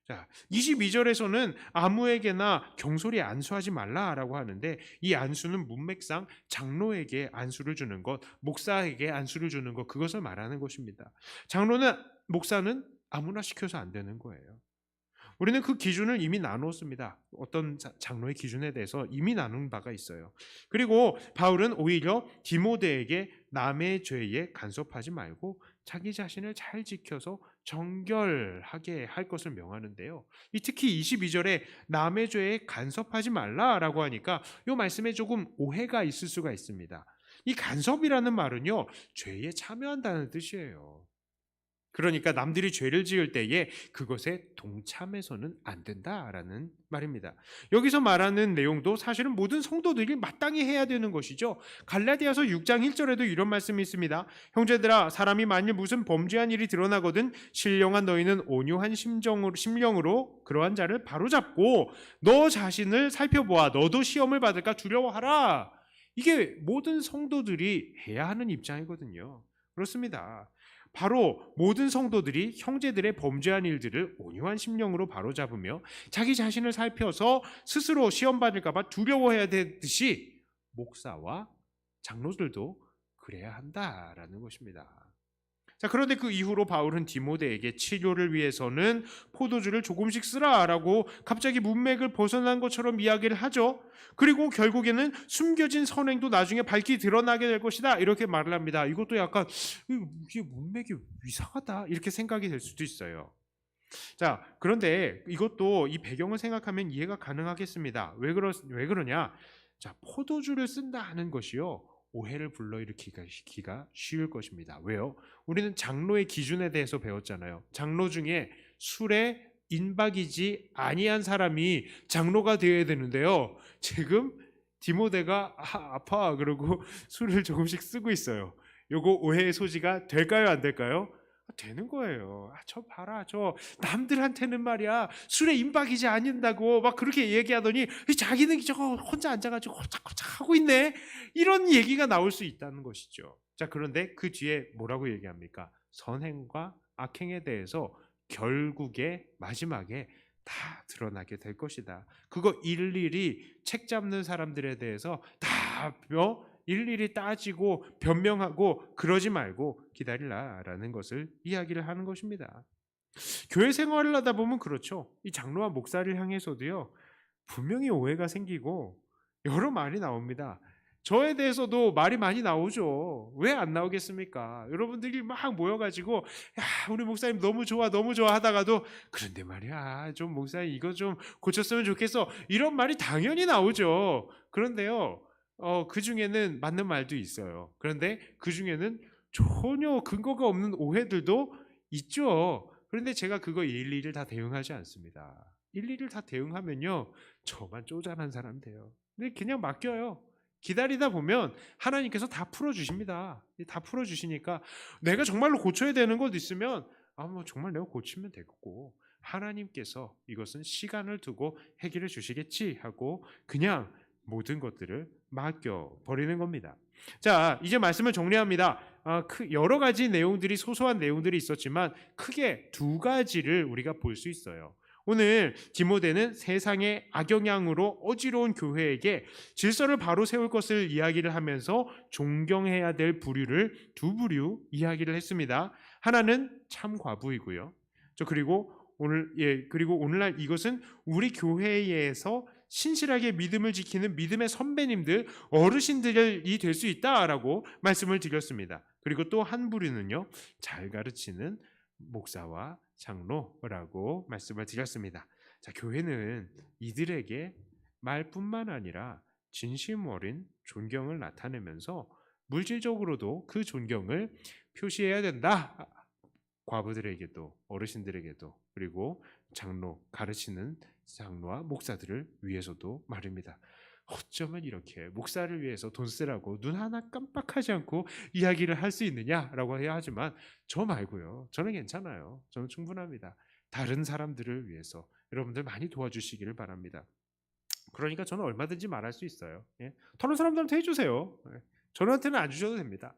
Speaker 1: 자, 22절에서는 아무에게나 경솔히 안수하지 말라라고 하는데 이 안수는 문맥상 장로에게 안수를 주는 것, 목사에게 안수를 주는 것, 그것을 말하는 것입니다. 목사는 아무나 시켜서 안 되는 거예요. 우리는 그 기준을 이미 나눴습니다. 어떤 장로의 기준에 대해서 이미 나눈 바가 있어요. 그리고 바울은 오히려 디모데에게 남의 죄에 간섭하지 말고 자기 자신을 잘 지켜서 정결하게 할 것을 명하는데요. 특히 22절에 남의 죄에 간섭하지 말라라고 하니까 이 말씀에 조금 오해가 있을 수가 있습니다. 이 간섭이라는 말은요, 죄에 참여한다는 뜻이에요. 그러니까 남들이 죄를 지을 때에 그것에 동참해서는 안 된다라는 말입니다. 여기서 말하는 내용도 사실은 모든 성도들이 마땅히 해야 되는 것이죠. 갈라디아서 6장 1절에도 이런 말씀이 있습니다. 형제들아, 사람이 만일 무슨 범죄한 일이 드러나거든 신령한 너희는 온유한 심령으로 그러한 자를 바로잡고 너 자신을 살펴보아. 너도 시험을 받을까 두려워하라. 이게 모든 성도들이 해야 하는 입장이거든요. 그렇습니다. 바로 모든 성도들이 형제들의 범죄한 일들을 온유한 심령으로 바로잡으며 자기 자신을 살펴서 스스로 시험받을까 봐 두려워해야 되듯이 목사와 장로들도 그래야 한다라는 것입니다. 자, 그런데 그 이후로 바울은 디모데에게 치료를 위해서는 포도주를 조금씩 쓰라라고 갑자기 문맥을 벗어난 것처럼 이야기를 하죠. 그리고 결국에는 숨겨진 선행도 나중에 밝히 드러나게 될 것이다 이렇게 말을 합니다. 이것도 약간 이게 문맥이 이상하다 이렇게 생각이 될 수도 있어요. 자, 그런데 이것도 이 배경을 생각하면 이해가 가능하겠습니다. 왜 그러냐? 자, 포도주를 쓴다는 것이요, 오해를 불러일으키기가 쉬울 것입니다. 왜요? 우리는 장로의 기준에 대해서 배웠잖아요. 장로 중에 술에 인박이지 아니한 사람이 장로가 되어야 되는데요. 지금 디모데가 아파 그러고 술을 조금씩 쓰고 있어요. 요거 오해의 소지가 될까요, 안 될까요? 되는 거예요. 저 봐라, 저 남들한테는 말이야 술에 임박이지 않는다고 막 그렇게 얘기하더니 자기는 저거 혼자 앉아가지고 호착호착 하고 있네, 이런 얘기가 나올 수 있다는 것이죠. 자, 그런데 그 뒤에 뭐라고 얘기합니까? 선행과 악행에 대해서 결국에 마지막에 다 드러나게 될 것이다. 그거 일일이 책 잡는 사람들에 대해서 다 일일이 따지고 변명하고 그러지 말고 기다리라라는 것을 이야기를 하는 것입니다. 교회 생활을 하다 보면 그렇죠. 이 장로와 목사를 향해서도요, 분명히 오해가 생기고 여러 말이 나옵니다. 저에 대해서도 말이 많이 나오죠. 왜 안 나오겠습니까? 여러분들이 막 모여가지고 야, 우리 목사님 너무 좋아 너무 좋아 하다가도 그런데 말이야 좀 목사님 이거 좀 고쳤으면 좋겠어 이런 말이 당연히 나오죠. 그런데요, 그 중에는 맞는 말도 있어요. 그런데 그 중에는 전혀 근거가 없는 오해들도 있죠. 그런데 제가 그거 일일이 다 대응하지 않습니다. 일일이 다 대응하면요, 저만 쪼잔한 사람 돼요. 근데 그냥 맡겨요. 기다리다 보면 하나님께서 다 풀어주십니다. 다 풀어주시니까 내가 정말로 고쳐야 되는 것 있으면 뭐 정말 내가 고치면 되겠고 하나님께서 이것은 시간을 두고 해결해 주시겠지 하고 그냥 모든 것들을 맡겨 버리는 겁니다. 자, 이제 말씀을 정리합니다. 여러 가지 내용들이 소소한 내용들이 있었지만 크게 두 가지를 우리가 볼 수 있어요. 오늘 디모데는 세상의 악영향으로 어지러운 교회에게 질서를 바로 세울 것을 이야기를 하면서 존경해야 될 부류를 두 부류 이야기를 했습니다. 하나는 참 과부이고요. 그리고 오늘날 이것은 우리 교회에서 신실하게 믿음을 지키는 믿음의 선배님들, 어르신들이 될 수 있다라고 말씀을 드렸습니다. 그리고 또 한 부류는요, 잘 가르치는 목사와 장로라고 말씀을 드렸습니다. 자, 교회는 이들에게 말뿐만 아니라 진심 어린 존경을 나타내면서 물질적으로도 그 존경을 표시해야 된다. 과부들에게도 어르신들에게도 그리고 장로, 가르치는 장로와 목사들을 위해서도 말입니다. 어쩌면 이렇게 목사를 위해서 돈 쓰라고 눈 하나 깜빡하지 않고 이야기를 할 수 있느냐라고 해야 하지만 저 말고요, 저는 괜찮아요. 저는 충분합니다. 다른 사람들을 위해서 여러분들 많이 도와주시기를 바랍니다. 그러니까 저는 얼마든지 말할 수 있어요. 다른 사람들한테 해주세요. 저한테는 안 주셔도 됩니다.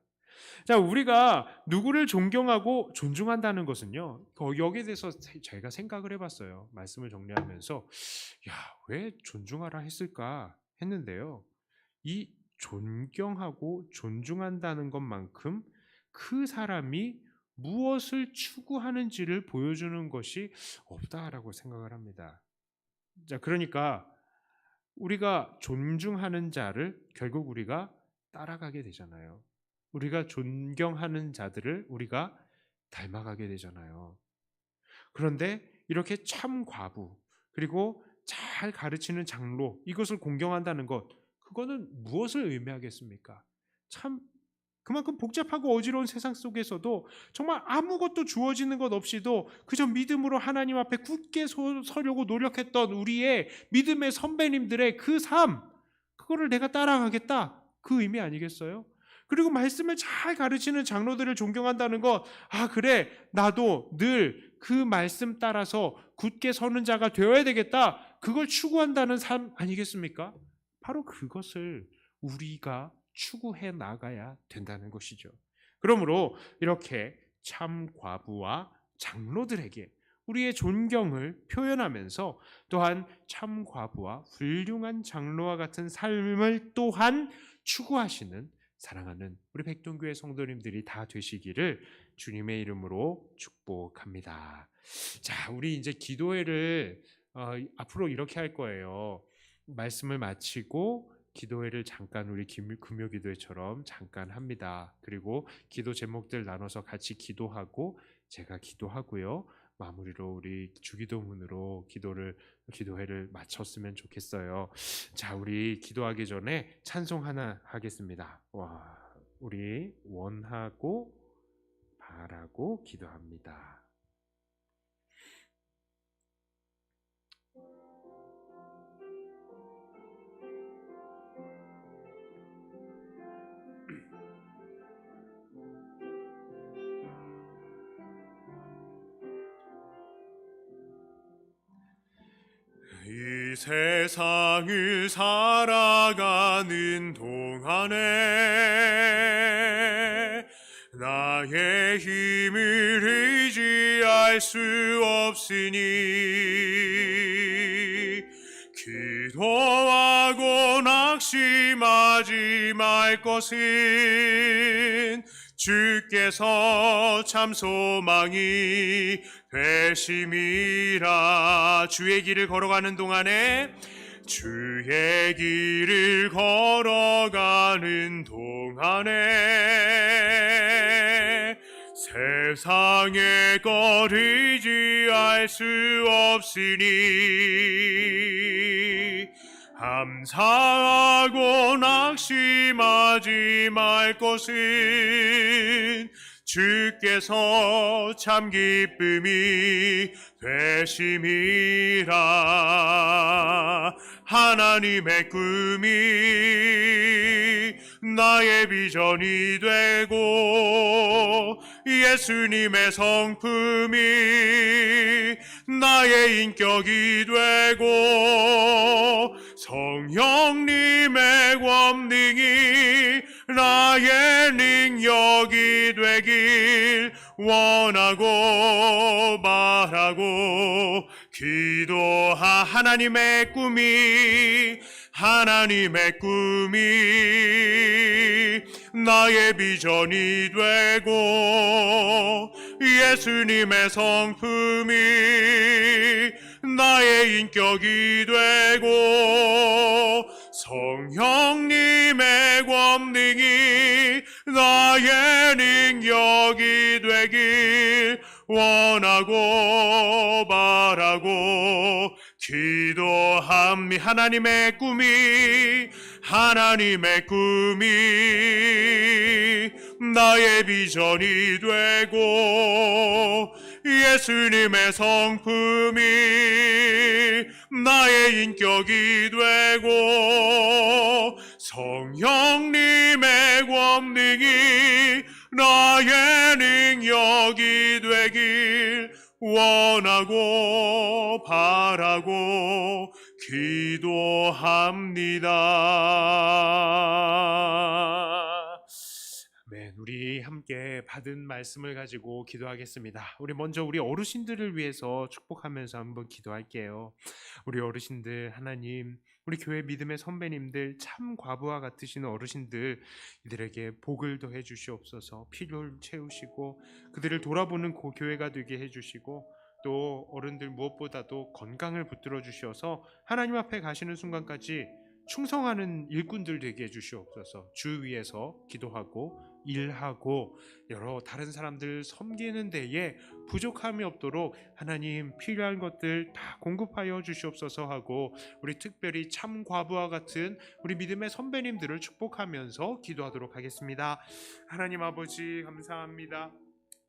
Speaker 1: 자, 우리가 누구를 존경하고 존중한다는 것은요, 여기에 대해서 제가 생각을 해봤어요. 말씀을 정리하면서 왜 존중하라 했을까 했는데요, 이 존경하고 존중한다는 것만큼 그 사람이 무엇을 추구하는지를 보여주는 것이 없다라고 생각을 합니다. 자, 그러니까 우리가 존중하는 자를 결국 우리가 따라가게 되잖아요. 우리가 존경하는 자들을 우리가 닮아가게 되잖아요. 그런데 이렇게 참 과부 그리고 잘 가르치는 장로 이것을 공경한다는 것, 그거는 무엇을 의미하겠습니까? 참 그만큼 복잡하고 어지러운 세상 속에서도 정말 아무것도 주어지는 것 없이도 그저 믿음으로 하나님 앞에 굳게 서려고 노력했던 우리의 믿음의 선배님들의 그 삶, 그거를 내가 따라가겠다, 그 의미 아니겠어요? 그리고 말씀을 잘 가르치는 장로들을 존경한다는 것, 그래, 나도 늘 그 말씀 따라서 굳게 서는 자가 되어야 되겠다, 그걸 추구한다는 삶 아니겠습니까? 바로 그것을 우리가 추구해 나가야 된다는 것이죠. 그러므로 이렇게 참 과부와 장로들에게 우리의 존경을 표현하면서 또한 참 과부와 훌륭한 장로와 같은 삶을 또한 추구하시는 사랑하는 우리 백동교회 성도님들이 다 되시기를 주님의 이름으로 축복합니다. 자, 우리 이제 기도회를 앞으로 이렇게 할 거예요. 말씀을 마치고 기도회를 잠깐 우리 금요 기도회처럼 잠깐 합니다. 그리고 기도 제목들 나눠서 같이 기도하고 제가 기도하고요. 마무리로 우리 주기도문으로 기도회를 마쳤으면 좋겠어요. 자, 우리 기도하기 전에 찬송 하나 하겠습니다. 우리 원하고 바라고 기도합니다. 이 세상을 살아가는 동안에 나 나의 힘을 의지할 수 없으니 기도하고 낙심하지 말 것은 주께서 참 소망이 되심이라. 주의 길을 걸어가는 동안에 주의 길을 걸어가는 동안에 세상의 것 의지할 수 없으니 감사하고 낙심하지 말 것은 주께서 참 기쁨이 되심이라. 하나님의 꿈이 나의 비전이 되고 예수님의 성품이 나의 인격이 되고 성령님의 권능이 나의 능력이 되길 원하고 바라고 하나님의 꿈이 나의 비전이 되고 예수님의 성품이 나의 인격이 되고 성령님의 권능이 나의 능력이 되길 원하고 바라고 기도합니다. 하나님의 꿈이 나의 비전이 되고 예수님의 성품이 나의 인격이 되고 성령님의 권능이 나의 능력이 되길 원하고 바라고 기도합니다. 아멘. 우리 함께 받은 말씀을 가지고 기도하겠습니다. 우리 먼저 우리 어르신들을 위해서 축복하면서 한번 기도할게요. 우리 어르신들, 하나님, 우리 교회 믿음의 선배님들, 참 과부와 같으신 어르신들, 이들에게 복을 더해 주시옵소서. 필요를 채우시고 그들을 돌아보는 교회가 되게 해주시고, 또 어른들 무엇보다도 건강을 붙들어 주셔서 하나님 앞에 가시는 순간까지 충성하는 일꾼들 되게 해주시옵소서. 주 위에서 기도하고 일하고 여러 다른 사람들 섬기는 데에 부족함이 없도록 하나님 필요한 것들 다 공급하여 주시옵소서 하고, 우리 특별히 참 과부와 같은 우리 믿음의 선배님들을 축복하면서 기도하도록 하겠습니다. 하나님 아버지 감사합니다.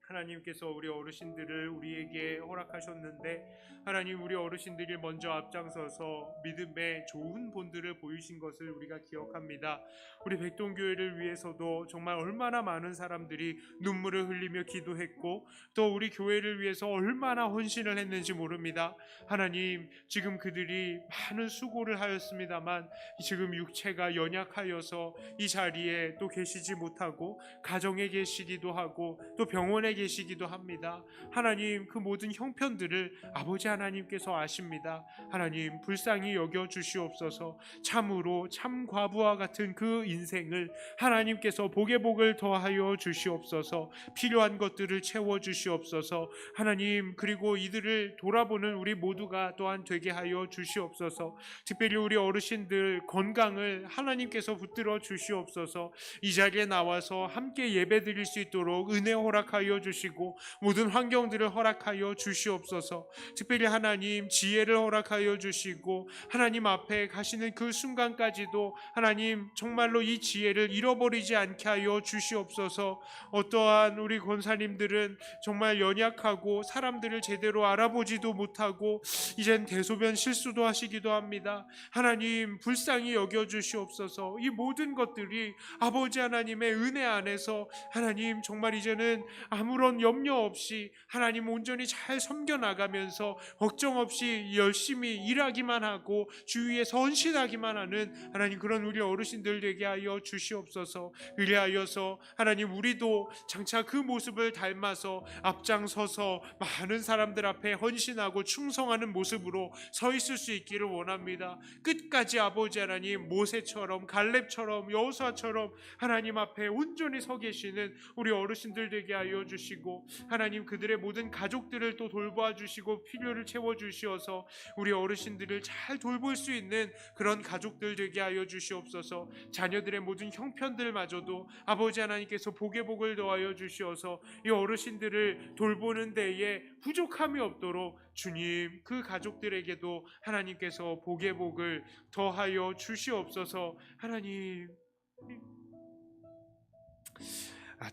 Speaker 1: 하나님께서 우리 어르신들을 우리에게 허락하셨는데, 하나님 우리 어르신들이 먼저 앞장서서 믿음의 좋은 본들을 보이신 것을 우리가 기억합니다. 우리 백동교회를 위해서도 정말 얼마나 많은 사람들이 눈물을 흘리며 기도했고, 또 우리 교회를 위해서 얼마나 헌신을 했는지 모릅니다. 하나님, 지금 그들이 많은 수고를 하였습니다만 지금 육체가 연약하여서 이 자리에 또 계시지 못하고 가정에 계시기도 하고 또 병원에 계시기도 합니다. 하나님, 그 모든 형편들을 아버지 하나님께서 아십니다. 하나님, 불쌍히 여겨 주시옵소서. 참으로 참 과부와 같은 그 인생을 하나님께서 복의 복을 더하여 주시옵소서. 필요한 것들을 채워 주시옵소서. 하나님, 그리고 이들을 돌아보는 우리 모두가 또한 되게 하여 주시옵소서. 특별히 우리 어르신들 건강을 하나님께서 붙들어 주시옵소서. 이 자리에 나와서 함께 예배 드릴 수 있도록 은혜 허락하여 주시고 모든 환경들을 허락하여 주시옵소서. 특별히 하나님 지혜를 허락하여 주시고 하나님 앞에 가시는 그 순간까지도 하나님 정말로 이 지혜를 잃어버리지 않게 하여 주시옵소서. 어떠한 우리 권사님들은 정말 연약하고 사람들을 제대로 알아보지도 못하고 이젠 대소변 실수도 하시기도 합니다. 하나님 불쌍히 여겨 주시옵소서. 이 모든 것들이 아버지 하나님의 은혜 안에서 하나님 정말 이제는 아무 아무런 염려 없이 하나님 온전히 잘 섬겨나가면서 걱정 없이 열심히 일하기만 하고 주위에 헌신하기만 하는 하나님 그런 우리 어르신들 되게 하여 주시옵소서. 그리하여서 하나님 우리도 장차 그 모습을 닮아서 앞장서서 많은 사람들 앞에 헌신하고 충성하는 모습으로 서 있을 수 있기를 원합니다. 끝까지 아버지 하나님 모세처럼 갈렙처럼 여호수아처럼 하나님 앞에 온전히 서 계시는 우리 어르신들 되게 하여 주시고 하나님 그들의 모든 가족들을 또 돌봐 주시고 필요를 채워 주시어서 우리 어르신들을 잘 돌볼 수 있는 그런 가족들 되게 하여 주시옵소서. 자녀들의 모든 형편들마저도 아버지 하나님께서 복의 복을 더하여 주시어서 이 어르신들을 돌보는 데에 부족함이 없도록 주님 그 가족들에게도 하나님께서 복의 복을 더하여 주시옵소서. 하나님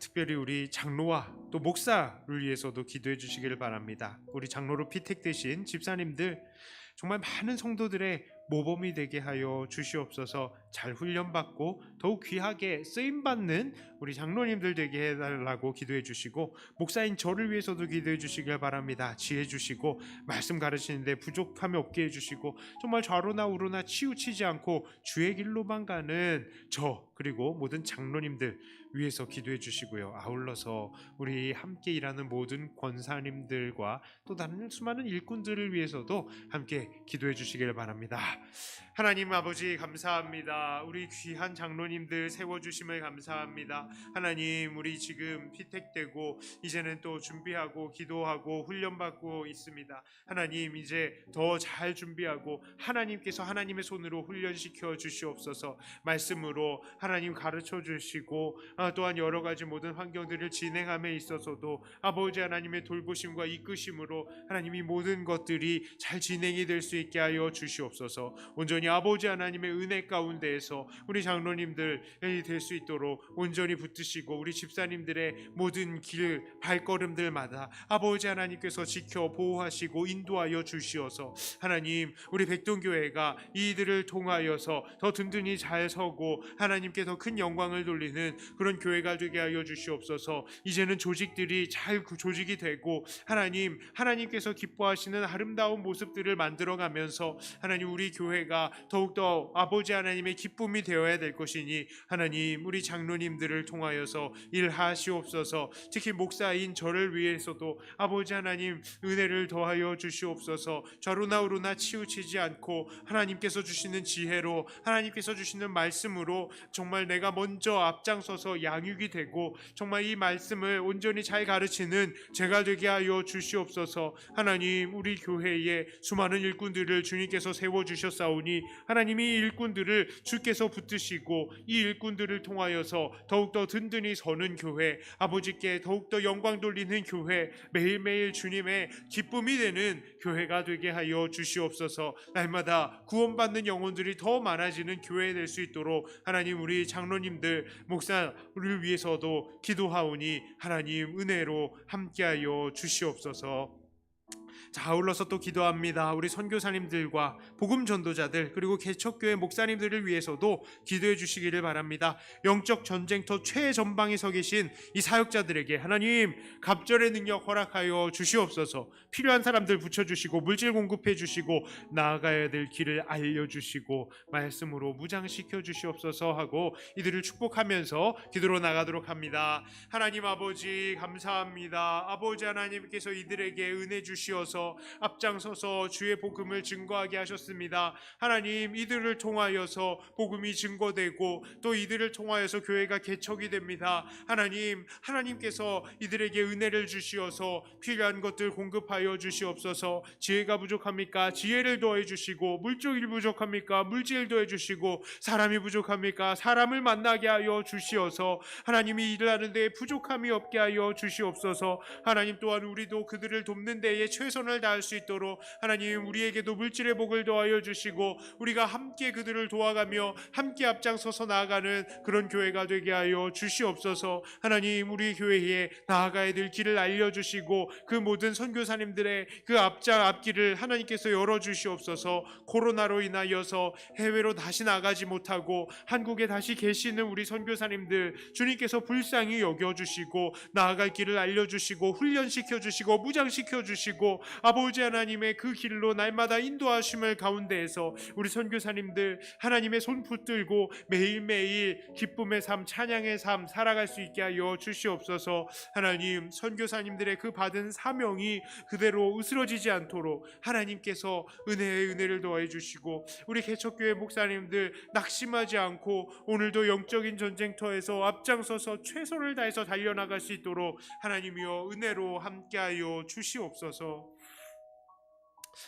Speaker 1: 특별히 우리 장로와 또 목사를 위해서도 기도해 주시기를 바랍니다. 우리 장로로 피택되신 집사님들 정말 많은 성도들의 모범이 되게 하여 주시옵소서. 잘 훈련받고 더욱 귀하게 쓰임받는 우리 장로님들 되게 해달라고 기도해 주시고 목사인 저를 위해서도 기도해 주시길 바랍니다. 지혜 주시고 말씀 가르치는데 부족함이 없게 해주시고 정말 좌로나 우로나 치우치지 않고 주의 길로만 가는 저 그리고 모든 장로님들 위해서 기도해 주시고요. 아울러서 우리 함께 일하는 모든 권사님들과 또 다른 수많은 일꾼들을 위해서도 함께 기도해 주시길 바랍니다. 하나님 아버지 감사합니다. 우리 귀한 장로님들 세워주심을 감사합니다. 하나님 우리 지금 피택되고 이제는 또 준비하고 기도하고 훈련받고 있습니다. 하나님 이제 더 잘 준비하고 하나님께서 하나님의 손으로 훈련시켜 주시옵소서. 말씀으로 하나님 가르쳐 주시고 또한 여러 가지 모든 환경들을 진행함에 있어서도 아버지 하나님의 돌보심과 이끄심으로 하나님이 모든 것들이 잘 진행이 될 수 있게 하여 주시옵소서. 온전히 아버지 하나님의 은혜 가운데에서 우리 장로님들이 될 수 있도록 온전히 붙드시고 우리 집사님들의 모든 길 발걸음들마다 아버지 하나님께서 지켜 보호하시고 인도하여 주시어서 하나님 우리 백동교회가 이들을 통하여서 더 든든히 잘 서고 하나님께 더 큰 영광을 돌리는 그런 교회가 되게 하여 주시옵소서. 이제는 조직들이 잘 조직이 되고 하나님께서 기뻐하시는 아름다운 모습들을 만들어가면서 하나님 우리 교회가 더욱더 아버지 하나님의 기쁨이 되어야 될 것이니 하나님 우리 장로님들을 통하여서 일하시옵소서. 특히 목사인 저를 위해서도 아버지 하나님 은혜를 더하여 주시옵소서. 좌로나 우로나 치우치지 않고 하나님께서 주시는 지혜로 하나님께서 주시는 말씀으로 정말 내가 먼저 앞장서서 양육이 되고 정말 이 말씀을 온전히 잘 가르치는 제가 되게 하여 주시옵소서. 하나님 우리 교회에 수많은 일꾼들을 주님께서 세워주셨사오니 하나님이 이 일꾼들을 주께서 붙드시고 이 일꾼들을 통하여서 더욱더 든든히 서는 교회, 아버지께 더욱더 영광 돌리는 교회, 매일매일 주님의 기쁨이 되는 교회가 되게 하여 주시옵소서. 날마다 구원받는 영혼들이 더 많아지는 교회 될 수 있도록 하나님 우리 장로님들 목사를 위해서도 기도하오니 하나님 은혜로 함께하여 주시옵소서. 자, 아울러서 또 기도합니다. 우리 선교사님들과 복음 전도자들 그리고 개척교회 목사님들을 위해서도 기도해 주시기를 바랍니다. 영적 전쟁터 최전방에 서 계신 이 사역자들에게 하나님 갑절의 능력 허락하여 주시옵소서. 필요한 사람들 붙여주시고 물질 공급해 주시고 나아가야 될 길을 알려주시고 말씀으로 무장시켜 주시옵소서 하고 이들을 축복하면서 기도로 나가도록 합니다. 하나님 아버지 감사합니다. 아버지 하나님께서 이들에게 은혜 주시어서 앞장서서 주의 복음을 증거하게 하셨습니다. 하나님 이들을 통하여서 복음이 증거되고 또 이들을 통하여서 교회가 개척이 됩니다. 하나님께서 이들에게 은혜를 주시어서 필요한 것들 공급하여 주시옵소서. 지혜가 부족합니까? 지혜를 더해 주시고 물질이 부족합니까? 물질을 더해 주시고 사람이 부족합니까? 사람을 만나게 하여 주시어서 하나님이 일을 하는 데에 부족함이 없게 하여 주시옵소서. 하나님 또한 우리도 그들을 돕는 데에 최선을 최선을 다할 수 있도록 하나님 우리에게도 물질의 복을 더하여 주시고 우리가 함께 그들을 도와가며 함께 앞장서서 나아가는 그런 교회가 되게 하여 주시옵소서. 하나님 우리 교회에 나아가야 될 길을 알려주시고 그 모든 선교사님들의 그 앞길을 하나님께서 열어주시옵소서. 코로나로 인하여서 해외로 다시 나가지 못하고 한국에 다시 계시는 우리 선교사님들 주님께서 불쌍히 여겨주시고 나아갈 길을 알려주시고 훈련시켜주시고 무장시켜주시고 아버지 하나님의 그 길로 날마다 인도하심을 가운데에서 우리 선교사님들 하나님의 손 붙들고 매일매일 기쁨의 삶 찬양의 삶 살아갈 수 있게 하여 주시옵소서. 하나님 선교사님들의 그 받은 사명이 그대로 으스러지지 않도록 하나님께서 은혜의 은혜를 더해 주시고 우리 개척교회 목사님들 낙심하지 않고 오늘도 영적인 전쟁터에서 앞장서서 최선을 다해서 달려나갈 수 있도록 하나님이여 은혜로 함께하여 주시옵소서.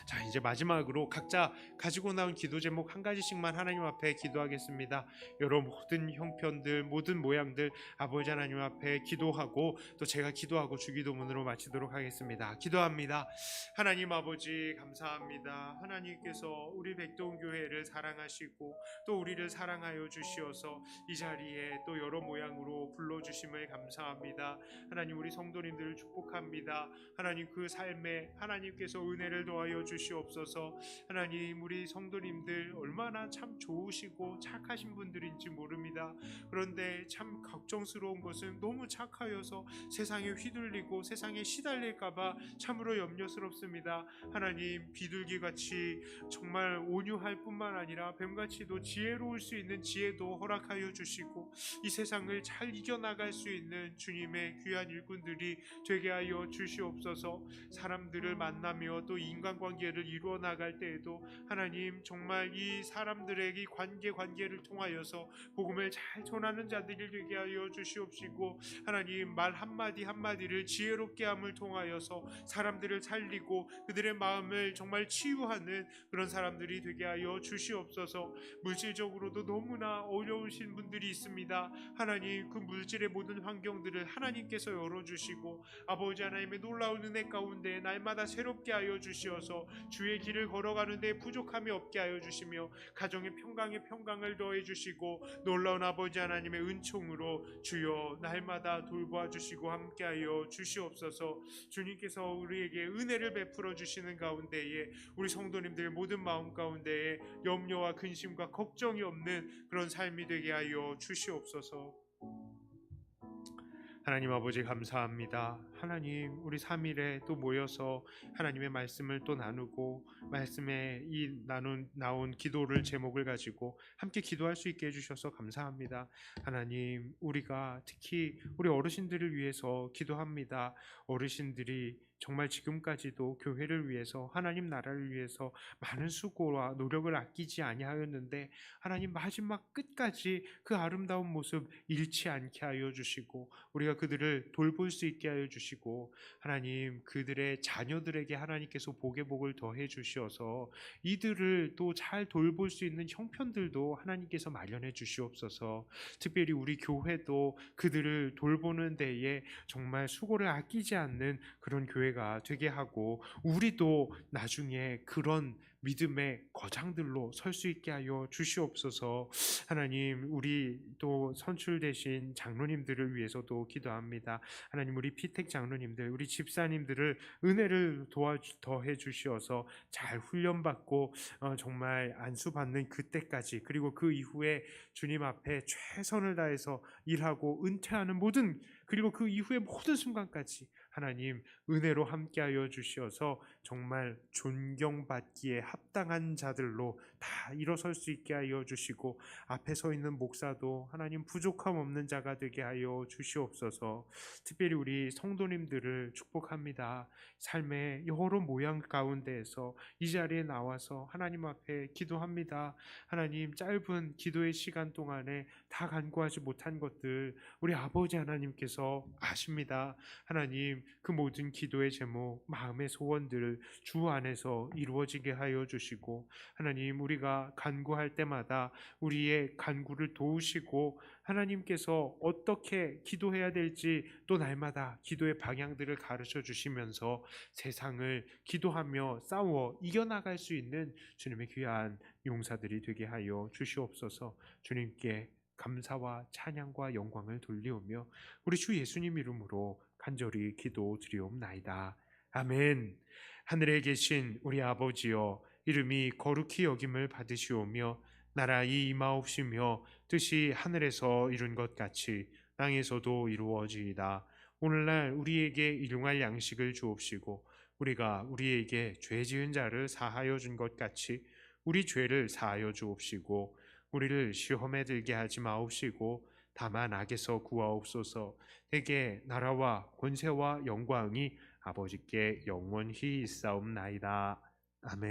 Speaker 1: 자, 이제 마지막으로 각자 가지고 나온 기도 제목 한 가지씩만 하나님 앞에 기도하겠습니다. 여러 모든 형편들 모든 모양들 아버지 하나님 앞에 기도하고 또 제가 기도하고 주기도문으로 마치도록 하겠습니다. 기도합니다. 하나님 아버지 감사합니다. 하나님께서 우리 백동교회를 사랑하시고 또 우리를 사랑하여 주시어서 이 자리에 또 여러 모양으로 불러주심을 감사합니다. 하나님 우리 성도님들을 축복합니다. 하나님 그 삶에 하나님께서 은혜를 더하여 주시옵소서. 하나님 우리 성도님들 얼마나 참 좋으시고 착하신 분들인지 모릅니다. 그런데 참 걱정스러운 것은 너무 착하여서 세상에 휘둘리고 세상에 시달릴까봐 참으로 염려스럽습니다. 하나님 비둘기같이 정말 온유할 뿐만 아니라 뱀같이도 지혜로울 수 있는 지혜도 허락하여 주시고 이 세상을 잘 이겨나갈 수 있는 주님의 귀한 일꾼들이 되게 하여 주시옵소서. 사람들을 만나며 또 인간관계를 이루어 나갈 때에도 하나님 정말 이 사람들에게 관계를 통하여서 복음을 잘 전하는 자들이 되게 하여 주시옵시고 하나님 말 한마디 한마디를 지혜롭게 함을 통하여서 사람들을 살리고 그들의 마음을 정말 치유하는 그런 사람들이 되게 하여 주시옵소서. 물질적으로도 너무나 어려우신 분들이 있습니다. 하나님 그 물질의 모든 환경들을 하나님께서 열어주시고 아버지 하나님의 놀라운 은혜 가운데 날마다 새롭게 하여 주시어서 주의 길을 걸어가는데 부족함이 없게 하여 주시며 가정의 평강에 평강을 더해 주시고 놀라운 아버지 하나님의 은총으로 주여 날마다 돌보아 주시고 함께하여 주시옵소서. 주님께서 우리에게 은혜를 베풀어 주시는 가운데에 우리 성도님들 모든 마음 가운데에 염려와 근심과 걱정이 없는 그런 삶이 되게 하여 주시옵소서. 하나님 아버지 감사합니다. 하나님 우리 3일에 또 모여서 하나님의 말씀을 또 나누고 말씀에 나온 기도를 제목을 가지고 함께 기도할 수 있게 해주셔서 감사합니다. 하나님 우리가 특히 우리 어르신들을 위해서 기도합니다. 어르신들이 정말 지금까지도 교회를 위해서 하나님 나라를 위해서 많은 수고와 노력을 아끼지 아니하였는데 하나님 마지막 끝까지 그 아름다운 모습 잃지 않게 하여 주시고 우리가 그들을 돌볼 수 있게 하여 주시고 하나님 그들의 자녀들에게 하나님께서 복의 복을 더해 주시어서 이들을 또 잘 돌볼 수 있는 형편들도 하나님께서 마련해 주시옵소서. 특별히 우리 교회도 그들을 돌보는 데에 정말 수고를 아끼지 않는 그런 교회가 되게 하고 우리도 나중에 그런 믿음의 거장들로 설 수 있게 하여 주시옵소서. 하나님 우리 또 선출되신 장로님들을 위해서도 기도합니다. 하나님 우리 피택 장로님들 우리 집사님들을 은혜를 더해 주시어서 잘 훈련받고 정말 안수받는 그때까지 그리고 그 이후에 주님 앞에 최선을 다해서 일하고 은퇴하는 모든 그리고 그 이후의 모든 순간까지 하나님 은혜로 함께하여 주시어서 정말 존경받기에 합당한 자들로 다 일어설 수 있게 하여 주시고 앞에 서 있는 목사도 하나님 부족함 없는 자가 되게 하여 주시옵소서. 특별히 우리 성도님들을 축복합니다. 삶의 여러 모양 가운데에서 이 자리에 나와서 하나님 앞에 기도합니다. 하나님 짧은 기도의 시간 동안에 다 간구하지 못한 것들 우리 아버지 하나님께서 아십니다. 하나님 하나님, 그 모든 기도의 제목, 마음의 소원들을 주 안에서 이루어지게 하여 주시고, 하나님, 우리가 간구할 때마다 우리의 간구를 도우시고, 하나님께서 어떻게 기도해야 될지 또 날마다 기도의 방향들을 가르쳐 주시면서 세상을 기도하며 싸워 이겨나갈 수 있는 주님의 귀한 용사들이 되게 하여 주시옵소서. 주님께 감사와 찬양과 영광을 돌리오며 우리 주 예수님 이름으로 간절히 기도드리옵나이다. 아멘. 하늘에 계신 우리 아버지여, 이름이 거룩히 여김을 받으시오며 나라의 임하옵시며 뜻이 하늘에서 이룬 것 같이 땅에서도 이루어지이다. 오늘날 우리에게 일용할 양식을 주옵시고 우리가 우리에게 죄 지은 자를 사하여 준 것 같이 우리 죄를 사하여 주옵시고 우리를 시험에 들게 하지 마옵시고 다만 악에서 구하옵소서. 대개 나라와 권세와 영광이 아버지께 영원히 있사옵나이다. 아멘.